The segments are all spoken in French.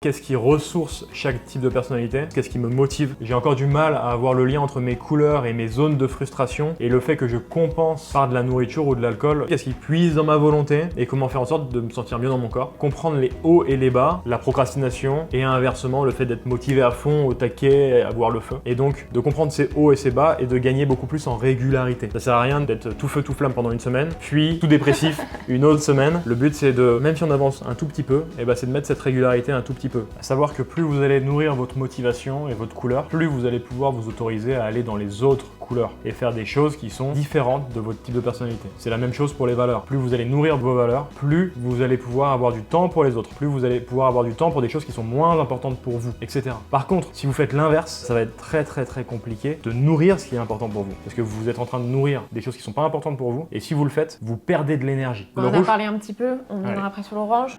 Qu'est-ce qui ressource chaque type de personnalité? Qu'est-ce qui me motive? J'ai encore du mal à avoir le lien entre mes couleurs et mes zones de frustration et le fait que je compense par de la nourriture ou de l'alcool. Qu'est-ce qui puise dans ma volonté et comment faire en sorte de me sentir mieux dans mon corps? Comprendre les hauts et les bas, la procrastination et inversement le fait d'être motivé à fond, au taquet, à voir le feu. Et donc de comprendre ces hauts et ces bas et de gagner beaucoup plus en régularité. Ça sert à rien d'être tout feu tout flamme pendant une semaine, puis tout dépressif une autre semaine. Le but c'est de, même si on avance un tout petit peu, c'est de mettre cette régularité un tout petit peu. À savoir que plus vous allez nourrir votre motivation et votre couleur, plus vous allez pouvoir vous autoriser à aller dans les autres couleurs et faire des choses qui sont différentes de votre type de personnalité. C'est la même chose pour les valeurs. Plus vous allez nourrir vos valeurs, plus vous allez pouvoir avoir du temps pour les autres, plus vous allez pouvoir avoir du temps pour des choses qui sont moins importantes pour vous, etc. Par contre, si vous faites l'inverse, ça va être très compliqué de nourrir ce qui est important pour vous. Parce que vous êtes en train de nourrir des choses qui sont pas importantes pour vous et si vous le faites, vous perdez de l'énergie. On en a parlé un petit peu, on viendra après sur l'orange.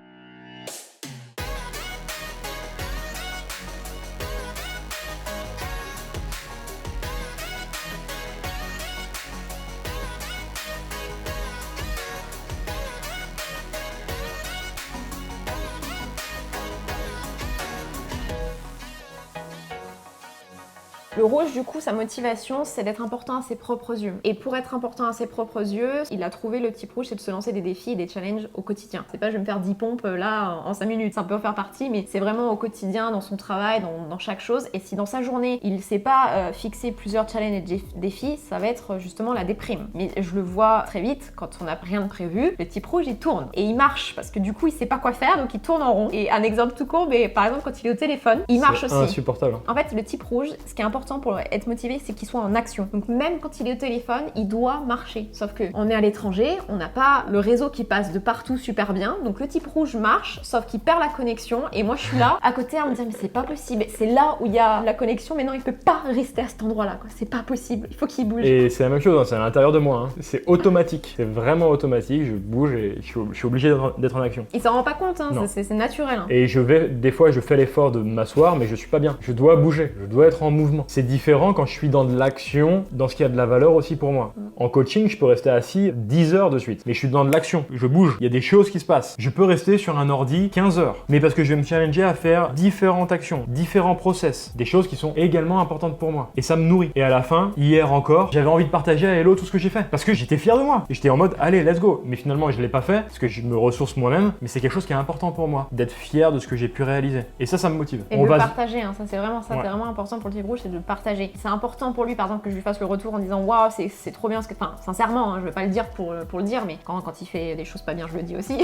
Le rouge, du coup, sa motivation, c'est d'être important à ses propres yeux. Et pour être important à ses propres yeux, il a trouvé le type rouge, c'est de se lancer des défis et des challenges au quotidien. C'est pas je vais me faire 10 pompes là en 5 minutes, ça peut en faire partie, mais c'est vraiment au quotidien, dans son travail, dans chaque chose. Et si dans sa journée, il ne sait pas fixer plusieurs challenges et défis, ça va être justement la déprime. Mais je le vois très vite, quand on n'a rien de prévu, le type rouge, il tourne. Et il marche, parce que du coup, il sait pas quoi faire, donc il tourne en rond. Et un exemple tout court, mais par exemple, quand il est au téléphone, il marche aussi. C'est insupportable. En fait, le type rouge, ce qui est important pour être motivé, c'est qu'il soit en action. Donc même quand il est au téléphone, il doit marcher. Sauf que on est à l'étranger, on n'a pas le réseau qui passe de partout super bien. Donc le type rouge marche, sauf qu'il perd la connexion. Et moi, je suis là, à côté, à me dire mais c'est pas possible. C'est là où il y a la connexion, mais non, il peut pas rester à cet endroit-là. C'est pas possible. Il faut qu'il bouge. Et c'est la même chose, c'est à l'intérieur de moi. C'est automatique. C'est vraiment automatique. Je bouge et je suis obligé d'être en action. Il s'en rend pas compte. C'est naturel. Et des fois, je fais l'effort de m'asseoir, mais je suis pas bien. Je dois bouger. Je dois être en mouvement. C'est différent quand je suis dans de l'action, dans ce qui a de la valeur aussi pour moi. En coaching, je peux rester assis 10 heures de suite, mais je suis dans de l'action, je bouge, il y a des choses qui se passent. Je peux rester sur un ordi 15 heures, mais parce que je vais me challenger à faire différentes actions, différents process, des choses qui sont également importantes pour moi. Et ça me nourrit. Et à la fin, hier encore, j'avais envie de partager à Hello tout ce que j'ai fait, parce que j'étais fier de moi. Et j'étais en mode, allez, let's go. Mais finalement, je l'ai pas fait, parce que je me ressource moi-même, mais c'est quelque chose qui est important pour moi, d'être fier de ce que j'ai pu réaliser. Et ça me motive. Et de le partager, ça c'est vraiment ça, c'est vraiment important pour le type rouge, c'est de le partager. C'est important pour lui, par exemple, que je lui fasse le retour en disant waouh, c'est trop bien ce que. Enfin, sincèrement, je vais pas le dire pour le dire, mais quand il fait des choses pas bien, je le dis aussi.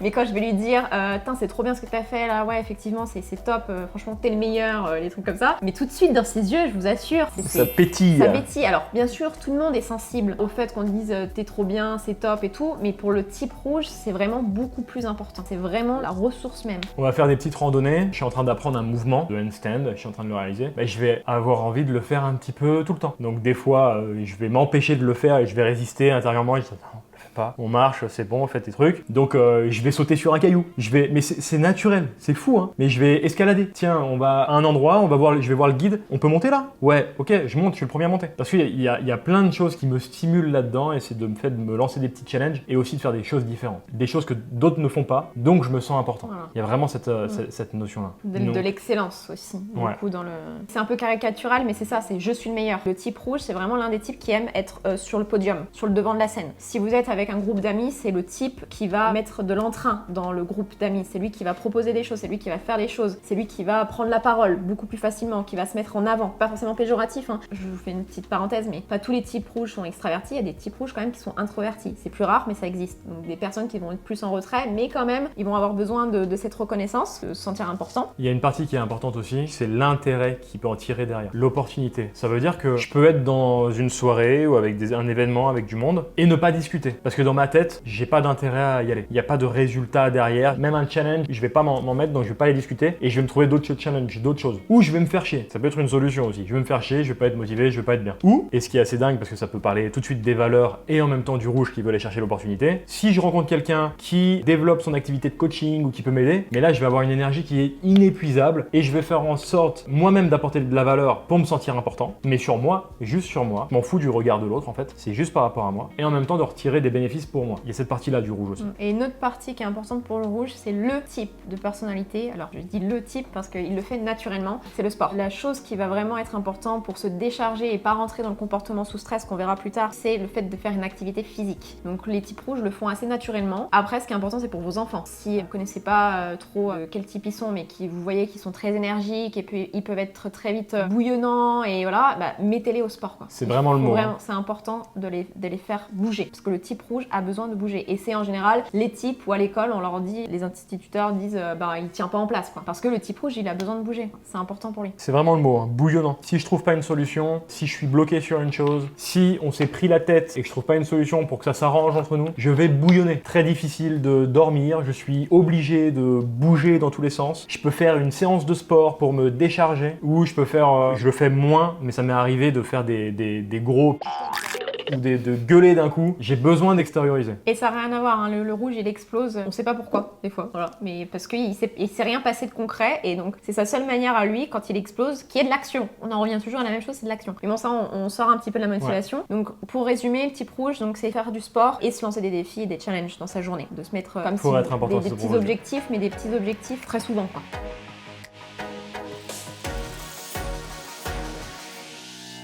Mais quand je vais lui dire, c'est trop bien ce que t'as fait là, ouais, effectivement, c'est top, franchement, t'es le meilleur, les trucs comme ça. Mais tout de suite, dans ses yeux, je vous assure, ça pétille. Ça pétille. Alors, bien sûr, tout le monde est sensible au fait qu'on dise t'es trop bien, c'est top et tout, mais pour le type rouge, c'est vraiment beaucoup plus important. C'est vraiment la ressource même. On va faire des petites randonnées. Je suis en train d'apprendre un mouvement de handstand, je suis en train de le réaliser. Je vais avoir envie de le faire un petit peu tout le temps. Donc des fois, je vais m'empêcher de le faire et je vais résister intérieurement. Et je dis, non, le fais pas. On marche, c'est bon, fais tes trucs. Donc je vais sauter sur un caillou. Mais c'est naturel, c'est fou, hein. Mais je vais escalader. Tiens, on va à un endroit, je vais voir le guide. On peut monter là? Ouais, ok, je monte, je suis le premier à monter. Parce qu'il y a plein de choses qui me stimulent là-dedans et c'est de me lancer des petits challenges et aussi de faire des choses différentes. Des choses que d'autres ne font pas, donc je me sens important. Voilà. Il y a vraiment cette notion-là. De l'excellence aussi. Beaucoup dans le... C'est un peu caricatural, mais c'est ça, c'est je suis le meilleur. Le type rouge, c'est vraiment l'un des types qui aime être sur le podium, sur le devant de la scène. Si vous êtes avec un groupe d'amis, c'est le type qui va mettre de l'entrain dans le groupe d'amis. C'est lui qui va proposer des choses, c'est lui qui va faire les choses, c'est lui qui va prendre la parole beaucoup plus facilement, qui va se mettre en avant. Pas forcément péjoratif, hein. Je vous fais une petite parenthèse, mais pas tous les types rouges sont extravertis, il y a des types rouges quand même qui sont introvertis. C'est plus rare, mais ça existe. Donc des personnes qui vont être plus en retrait, mais quand même, ils vont avoir besoin de cette reconnaissance, de se sentir important. Il y a une partie qui est importante aussi, c'est l'intérêt qu'il peut en tirer derrière. L'opportunité. Ça veut dire que je peux être dans une soirée ou avec un événement avec du monde et ne pas discuter. Parce que dans ma tête, j'ai pas d'intérêt à y aller. Il n'y a pas de résultat derrière. Même un challenge, je vais pas m'en mettre, donc je vais pas les discuter et je vais me trouver d'autres challenges, d'autres choses. Ou je vais me faire chier. Ça peut être une solution aussi. Je vais me faire chier, je vais pas être motivé, je vais pas être bien. Ou, et ce qui est assez dingue parce que ça peut parler tout de suite des valeurs et en même temps du rouge qui veut aller chercher l'opportunité, si je rencontre quelqu'un qui développe son activité de coaching ou qui peut m'aider, mais là je vais avoir une énergie qui est inépuisable et je vais faire en sorte moi-même d'apporter de la valeur pour me sentir important, mais sur moi, juste sur moi. Je m'en fous du regard de l'autre en fait, c'est juste par rapport à moi et en même temps de retirer des des bénéfices pour moi. Il y a cette partie-là du rouge aussi. Et une autre partie qui est importante pour le rouge, c'est le type de personnalité. Alors je dis le type parce qu'il le fait naturellement, c'est le sport. La chose qui va vraiment être importante pour se décharger et pas rentrer dans le comportement sous stress qu'on verra plus tard, c'est le fait de faire une activité physique. Donc les types rouges le font assez naturellement. Après, ce qui est important, c'est pour vos enfants. Si vous connaissez pas trop quel type ils sont, mais qui vous voyez qu'ils sont très énergiques et puis ils peuvent être très vite bouillonnants et voilà, mettez-les au sport, quoi. C'est vraiment le mot. C'est important de les faire bouger parce que le type rouge a besoin de bouger. Et c'est en général les types où à l'école on leur dit, les instituteurs disent il tient pas en place, quoi. Parce que le type rouge il a besoin de bouger. C'est important pour lui. C'est vraiment le mot, hein, bouillonnant. Si je trouve pas une solution, si je suis bloqué sur une chose, si on s'est pris la tête et que je trouve pas une solution pour que ça s'arrange entre nous, je vais bouillonner. Très difficile de dormir, je suis obligé de bouger dans tous les sens. Je peux faire une séance de sport pour me décharger ou je peux faire, je le fais moins, mais ça m'est arrivé de faire des gros ou de gueuler d'un coup. J'ai besoin d'extérioriser. Et ça n'a rien à voir, hein. Le rouge il explose, on sait pas pourquoi des fois, voilà. Mais parce qu'il s'est rien passé de concret et donc c'est sa seule manière à lui quand il explose qui est de l'action. On en revient toujours à la même chose, c'est de l'action. Mais bon ça on sort un petit peu de la motivation. Ouais. Donc pour résumer, le type rouge, donc c'est faire du sport et se lancer des défis et des challenges dans sa journée, de se mettre comme si des petits objectifs, mais des petits objectifs très souvent, quoi.